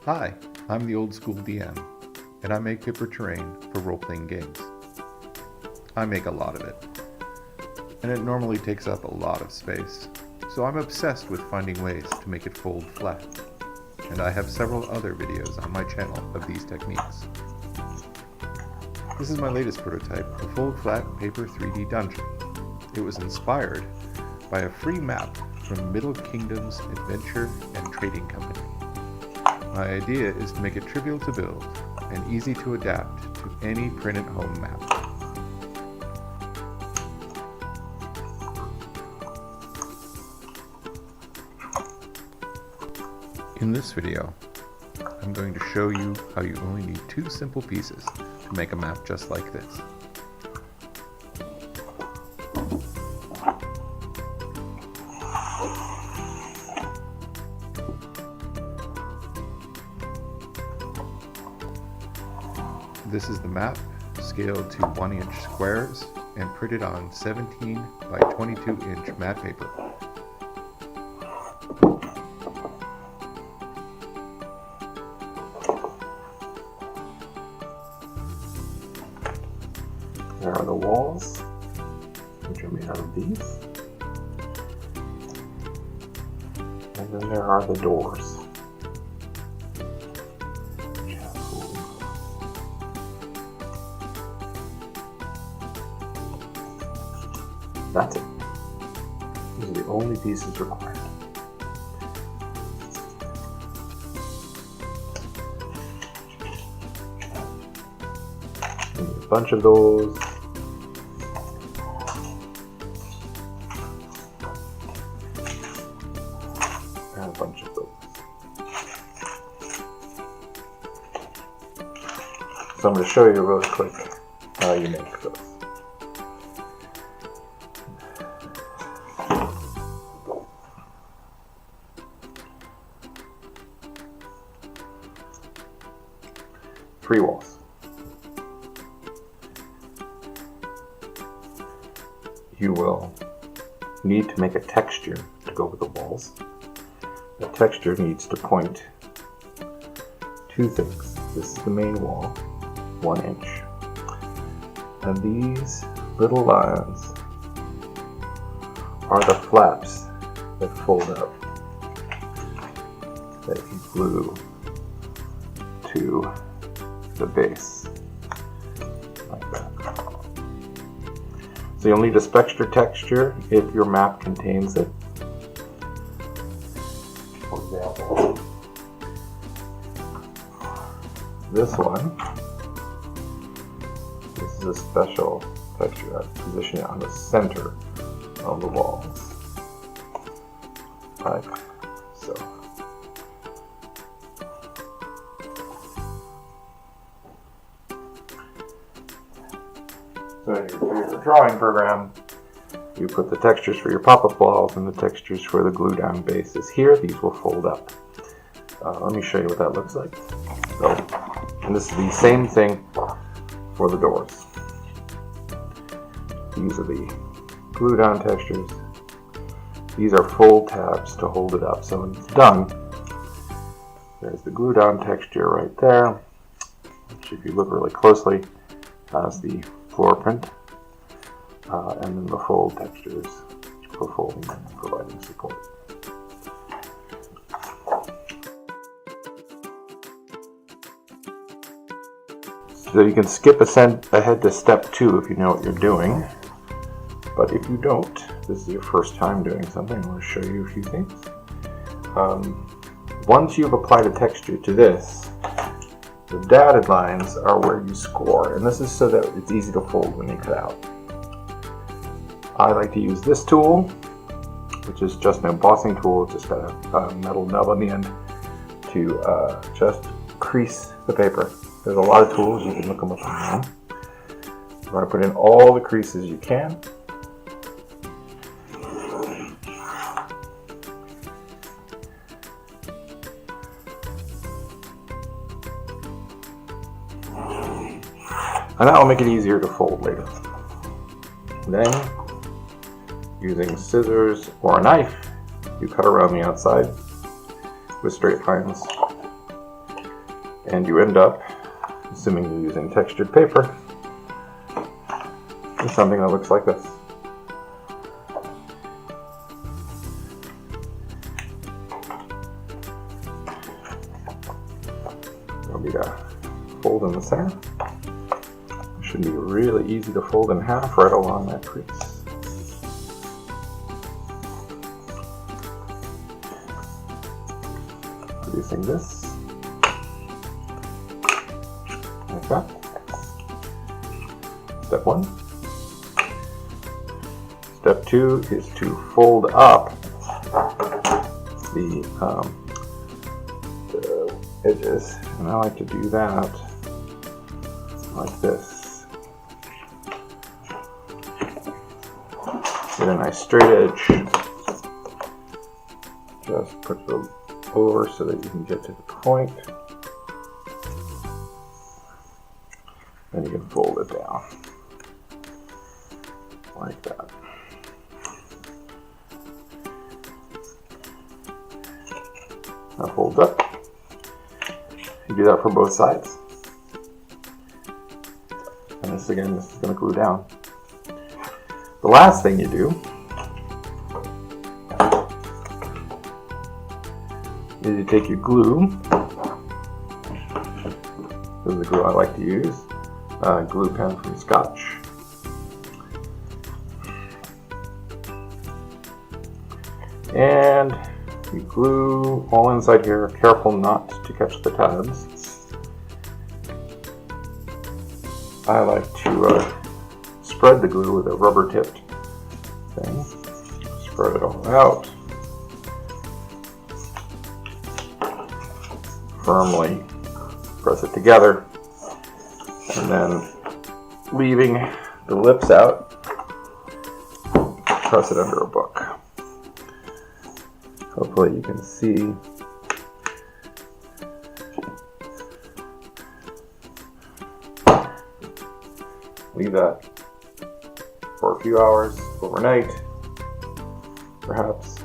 Hi, I'm the Old School DM, and I make paper terrain for role-playing games. I make a lot of it, and it normally takes up a lot of space, so I'm obsessed with finding ways to make it fold flat, and I have several other videos on my channel of these techniques. This is my latest prototype, the Fold Flat Paper 3D Dungeon. It was inspired by a free map from Middle Kingdom's Adventure and Trading Company. My idea is to make it trivial to build and easy to adapt to any printed home map. In this video, I'm going to show you how you only need 2 simple pieces to make a map just like this. This is the map, scaled to 1-inch squares and printed on 17 by 22-inch matte paper. There are the walls, which are made out of these. And then there are the doors. That's it. These are the only pieces required. And a bunch of those. And a bunch of those. So I'm going to show you really quick how you make those. Three walls. You will need to make a texture to go with the walls. The texture needs to point 2 things. This is the main wall, 1 inch. And these little lines are the flaps that fold up that you glue to the base, like that. So you'll need a spectre texture if your map contains it. For example, this one, this is a special texture. I position it on the center of the walls, like so. So in your drawing program, you put the textures for your pop-up walls and the textures for the glue-down bases. Here, these will fold up. Let me show you what that looks like. So, and this is the same thing for the doors. These are the glue-down textures. These are fold tabs to hold it up. So when it's done, there's the glue-down texture right there, which if you look really closely, has the floor print, and then the fold textures for folding and providing support. So you can skip ahead to step 2 if you know what you're doing, but if you don't, this is your first time doing something, I want to show you a few things. Once you've applied a texture to this, the dotted lines are where you score, and this is so that it's easy to fold when you cut out. I like to use this tool, which is just an embossing tool. It's just got a metal nub on the end to just crease the paper. There's a lot of tools, you can look them up online. You want to put in all the creases you can. And that will make it easier to fold later. Then, using scissors or a knife, you cut around the outside with straight lines. And you end up, assuming you're using textured paper, with something that looks like this. There'll be a fold in the center. It should be really easy to fold in half right along that crease. Producing this like that. Step 1. Step 2 is to fold up the edges, and I like to do that like this. Get a nice straight edge. Just put them over so that you can get to the point. Then you can fold it down like that. That folds up. You do that for both sides. And this is going to glue down. The last thing you do is you take your glue. This is the glue I like to use. Glue pen from Scotch. And you glue all inside here. Careful not to catch the tabs. I like to spread the glue with a rubber tipped thing. Spread it all out. Firmly press it together, and then leaving the lips out, press it under a book. Hopefully you can see leave that for a few hours overnight, perhaps,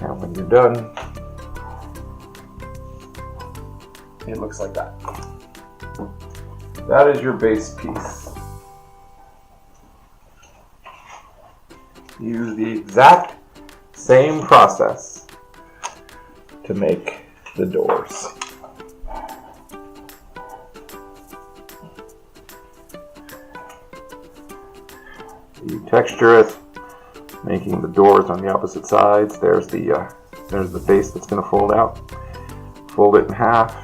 and when you're done, it looks like that. That is your base piece. Use the exact same process to make the doors. You texture it, making the doors on the opposite sides. There's the base that's going to fold out. Fold it in half,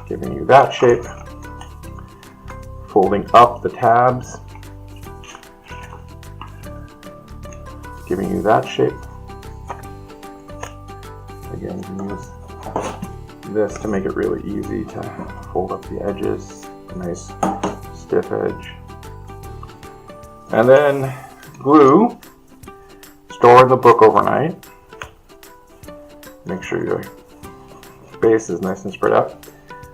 giving you that shape. Folding up the tabs, giving you that shape. Again, you can use this to make it really easy to fold up the edges. A nice stiff edge. And then glue. Store in the book overnight. Make sure your base is nice and spread out.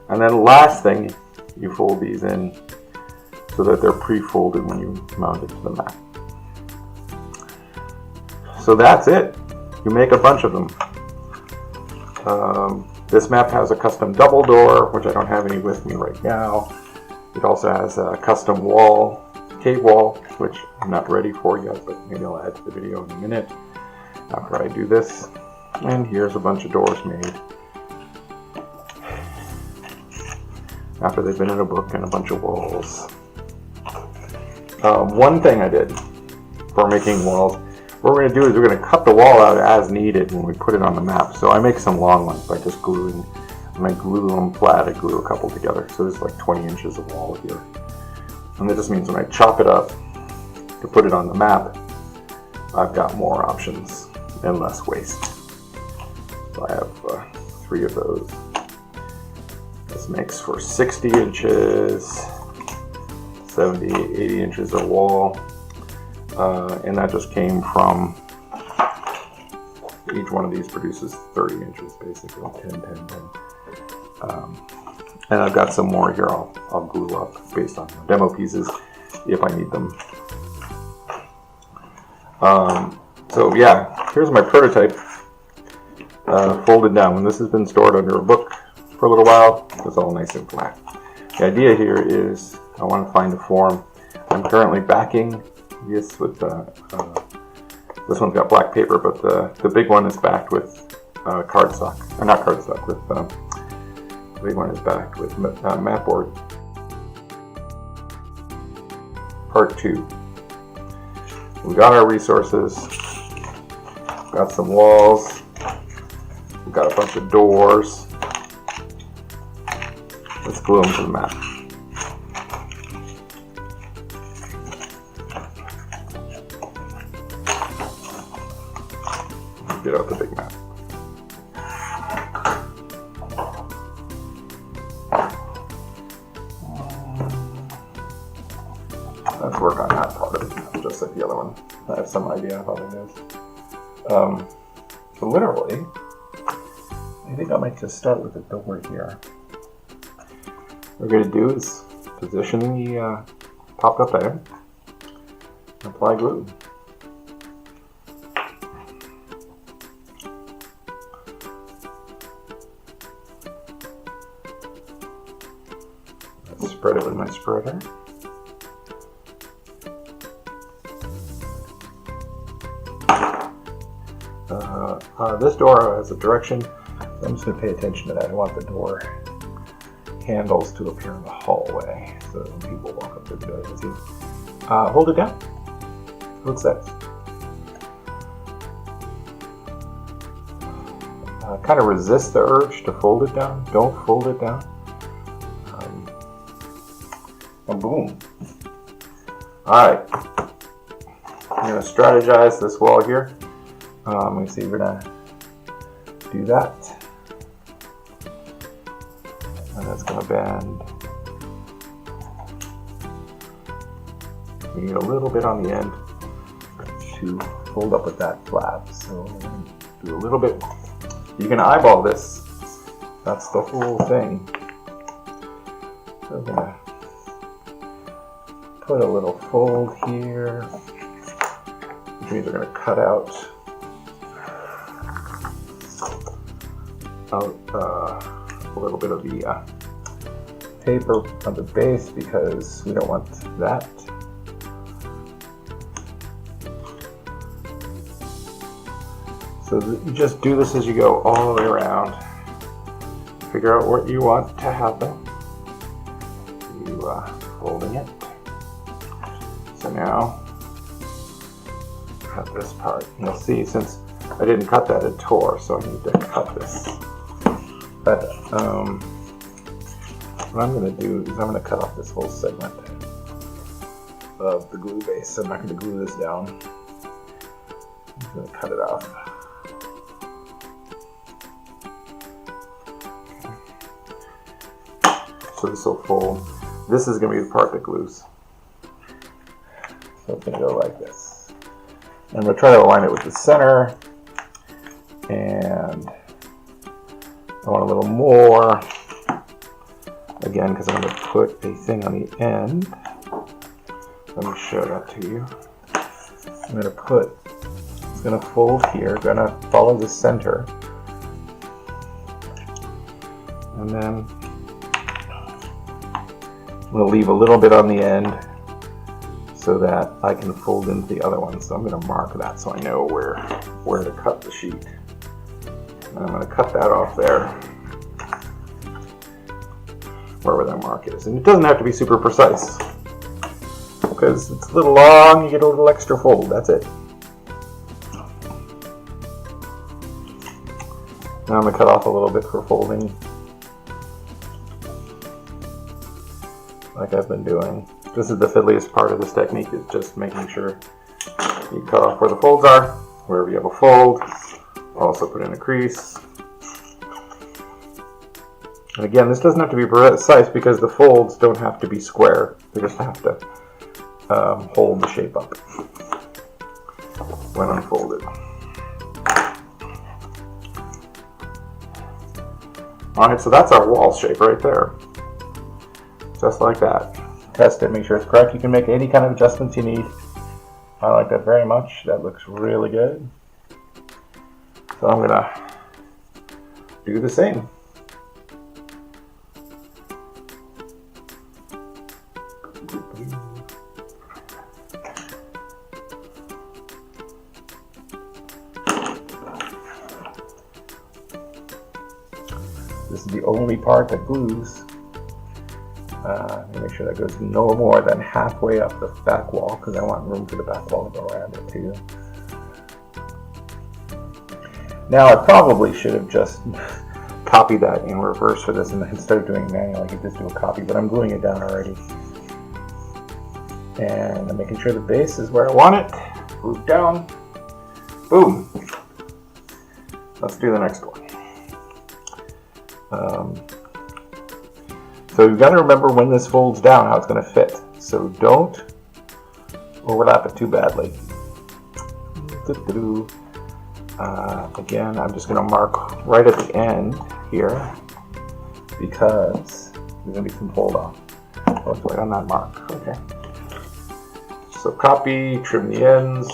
And then last thing, you fold these in so that they're pre-folded when you mount it to the mat. So that's it. You make a bunch of them. This map has a custom double door, which I don't have any with me right now. It also has a custom wall, cave wall, which I'm not ready for yet, but maybe I'll add to the video in a minute after I do this. And here's a bunch of doors made after they've been in a book and a bunch of walls. One thing I did for making walls, what we're going to do is we're going to cut the wall out as needed when we put it on the map. So I make some long ones by just gluing. When I glue them flat, I glue a couple together. So there's like 20 inches of wall here. And that just means when I chop it up to put it on the map, I've got more options and less waste. So I have 3 of those. This makes for 60 inches, 70, 80 inches of wall. And that just came from, each one of these produces 30 inches basically, 10, 10, 10. And I've got some more here I'll glue up based on demo pieces if I need them. So yeah, here's my prototype folded down. When this has been stored under a book, for a little while. It's all nice and flat. The idea here is I want to find a form. I'm currently backing this with this one's got black paper, but the big one is backed with cardstock, or not cardstock. With the big one is backed with mat board. Part 2. We got our resources. Got some walls. We got a bunch of doors. Let's glue them to the map. Get out the big map. Let's work on that part of it, just like the other one. I have some idea of how it is. So literally, I think I might just start with the door here. What we're going to do is position the popped up item and apply glue. Let's spread it with my spreader. This door has a direction, so I'm just going to pay attention to that. I want the door handles to appear in the hallway, so that when people walk up to the door, they can see. Hold it down. What's that? Kind of resist the urge to fold it down. Don't fold it down. And boom. Alright. I'm going to strategize this wall here. Let me see, we're going to do that. And that's going to bend. We need a little bit on the end to fold up with that flap. So we're going to do a little bit. You can eyeball this. That's the whole thing. So we're going to put a little fold here, which means we're going to cut out a little bit of the paper on the base because we don't want that. So you just do this as you go all the way around. Figure out what you want to happen. You folding it. So now, cut this part. You'll see since I didn't cut that, it tore, so I need to cut this. But what I'm going to do is I'm going to cut off this whole segment of the glue base. I'm not going to glue this down. I'm going to cut it off. So this will fold. This is going to be the part that glues. So it's going to go like this. And I'm going to try to align it with the center. And I want a little more. Again, because I'm going to put a thing on the end. Let me show that to you. I'm going to put, it's going to fold here. Going to follow the center. And then I'm going to leave a little bit on the end so that I can fold into the other one. So I'm going to mark that so I know where to cut the sheet. And I'm going to cut that off there, wherever that mark is. And it doesn't have to be super precise, because it's a little long, you get a little extra fold, that's it. Now I'm going to cut off a little bit for folding, like I've been doing. This is the fiddliest part of this technique, is just making sure you cut off where the folds are, wherever you have a fold. Also put in a crease. And again, this doesn't have to be precise because the folds don't have to be square. They just have to hold the shape up when unfolded. Alright, so that's our wall shape right there. Just like that. Test it, make sure it's correct. You can make any kind of adjustments you need. I like that very much. That looks really good. So I'm going to do the same. This is the only part that glues. Make sure that goes no more than halfway up the back wall, because I want room for the back wall to go around it too. Now I probably should have just copied that in reverse for this, and instead of doing manual, I could just do a copy, but I'm gluing it down already. And I'm making sure the base is where I want it. Glue down. Boom. Let's do the next one. So you've got to remember when this folds down how it's going to fit. So don't overlap it too badly. Again, I'm just going to mark right at the end here because there's going to be some fold off. Oh, it's right on that mark. Okay. So copy, trim the ends,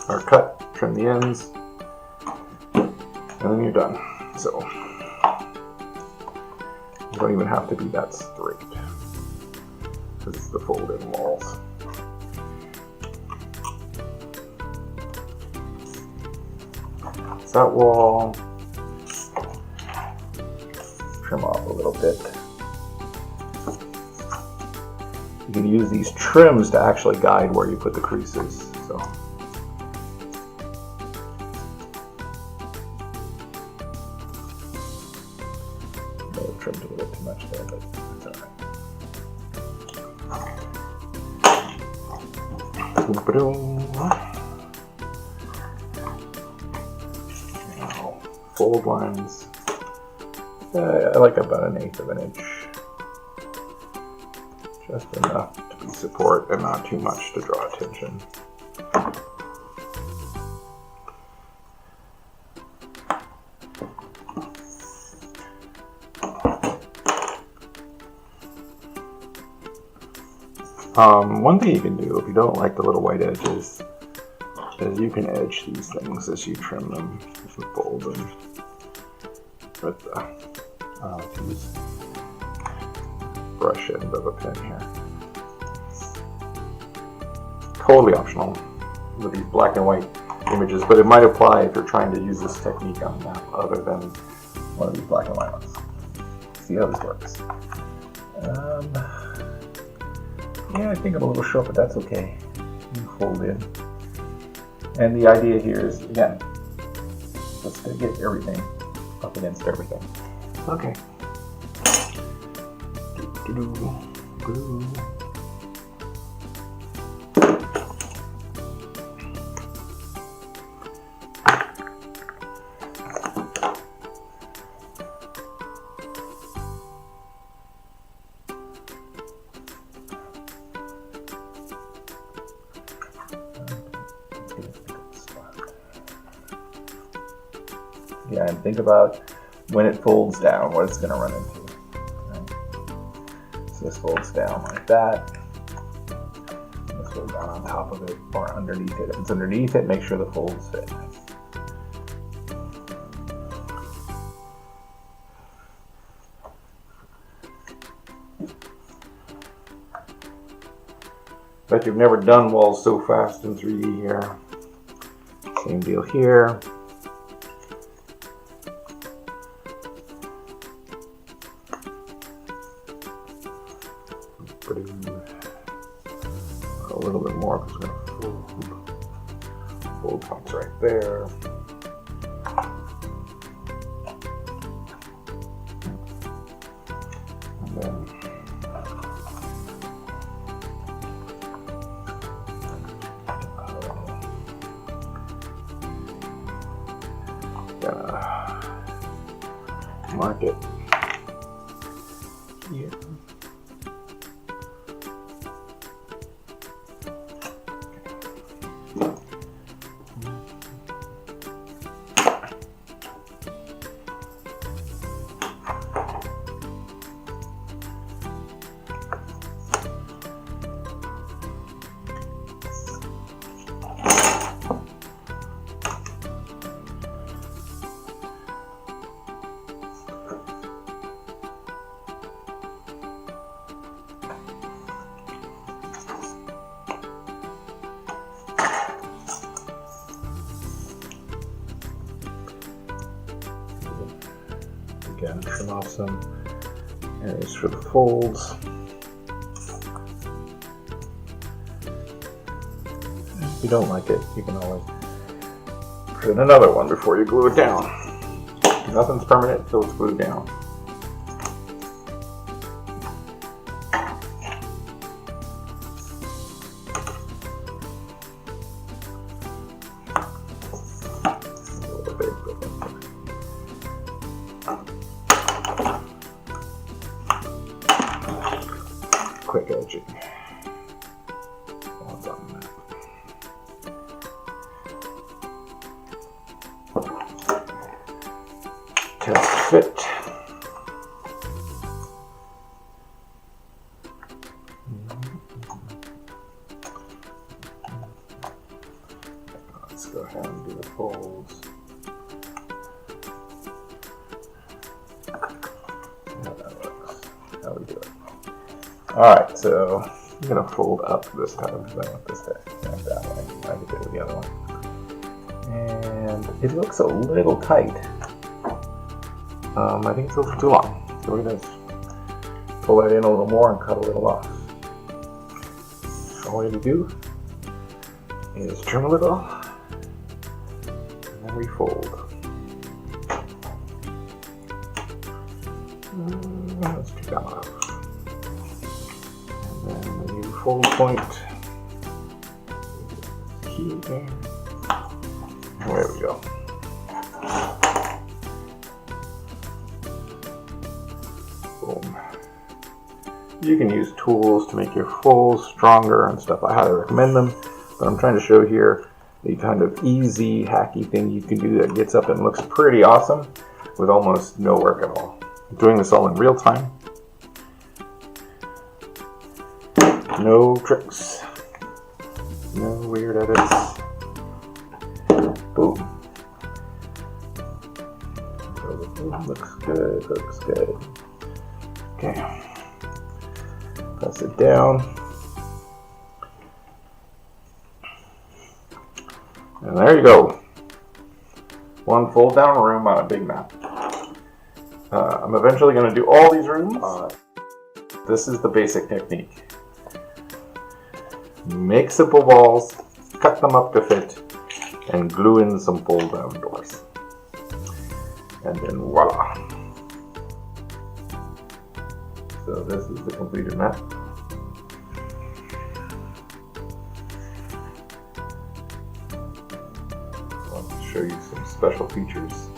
or cut, trim the ends, and then you're done. So you don't even have to be that straight because it's the fold-in walls. That wall, trim off a little bit. You can use these trims to actually guide where you put the creases. So I may have trimmed a little too much there, but it's alright. Now, fold lines. I like about 1/8 of an inch. Just enough to be support and not too much to draw attention. One thing you can do if you don't like the little white edges is you can edge these things as you trim them and fold them with the use brush end of a pen here. Totally optional with these black and white images, but it might apply if you're trying to use this technique on a map other than one of these black and white ones. See how this works. Yeah, I think I'm a little short, but that's okay. You fold in. And the idea here is, again, let's get everything up against everything. Okay. Glue. Yeah, and think about when it folds down, what it's going to run into. Right? So this folds down like that. This folds down on top of it or underneath it. If it's underneath it, make sure the folds fit. Bet you've never done walls so fast in 3D here. Same deal here. A little bit more because we're going to fold comes right there. And then mark it here. Again, trim off some areas for the folds. If you don't like it, you can always put in another one before you glue it down. Nothing's permanent until it's glued down. Quick edging. Well done. Test fit. Let's go ahead and do the folds. How that looks. How we do it. Alright, so I'm going to fold up this time because I want this to snap that way. I can do it with the other one. And it looks a little tight. I think it's a little too long. So we're going to pull that in a little more and cut a little off. All we have to do is trim a little and then refold. Let's take that one off. And then the new fold point here. There we go. Boom. You can use tools to make your folds stronger and stuff. I highly recommend them, but I'm trying to show here the kind of easy, hacky thing you can do that gets up and looks pretty awesome with almost no work at all. I'm doing this all in real time. No tricks. No weird edits. Boom. Looks good, looks good. Okay. Press it down. And there you go. One fold down room on a big map. I'm eventually going to do all these rooms. This is the basic technique. Make simple walls, cut them up to fit, and glue in some fold down doors. And then voila. So this is the completed map. I'll show you some special features,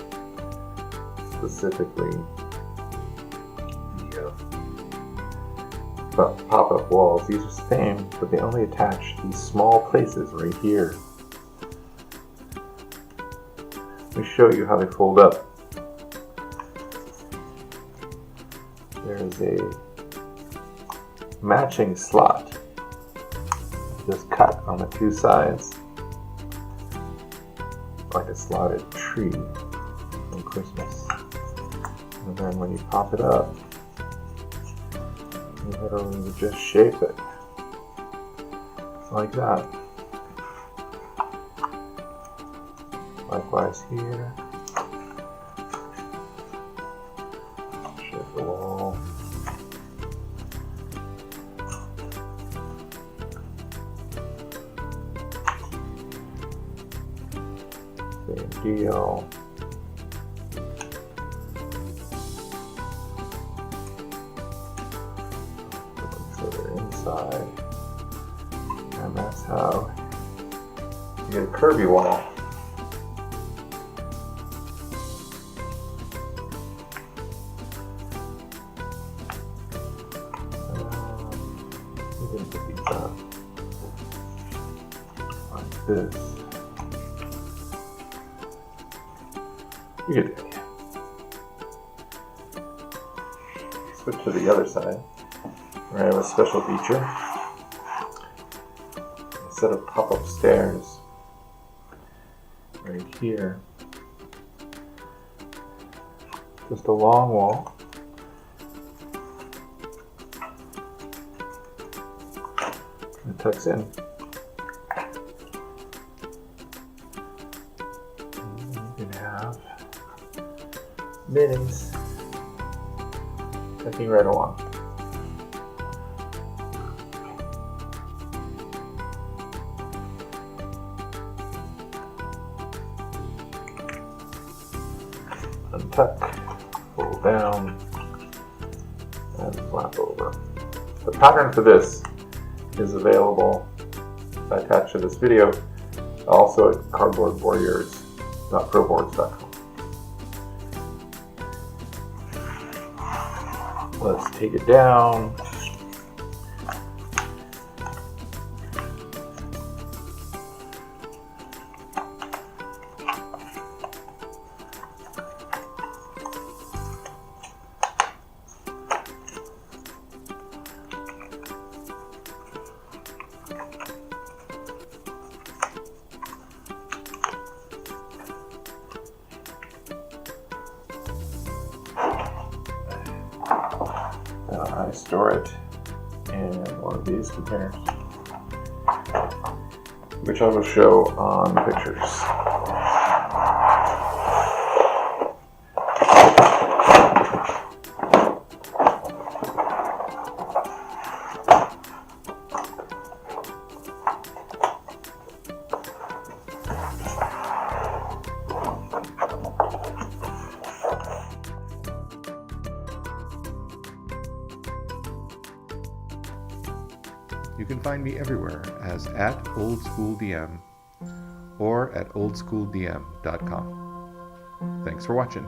specifically the pop-up walls. These are the same, but they only attach these small places right here. Let me show you how they fold up. There's a matching slot just cut on the two sides, like a slotted tree from Christmas. And then when you pop it up, you literally just shape it like that. Likewise here. Shape the wall. Same deal. So they're inside. And that's how you get a curvy wall. You can put these up like this. You get the idea. Switch to the other side, where I have a special feature. Instead of pop-up stairs, right here, just a long wall. It tucks in. And you can have minis clicking right along. Untuck, fold down, and flap over. The pattern for this is available attached to this video, also at cardboardwarriors.proboards.com. Let's take it down. I store it in one of these containers, which I will show on the pictures. You can find me everywhere as @OldschoolDM or at OldschoolDM.com. Thanks for watching.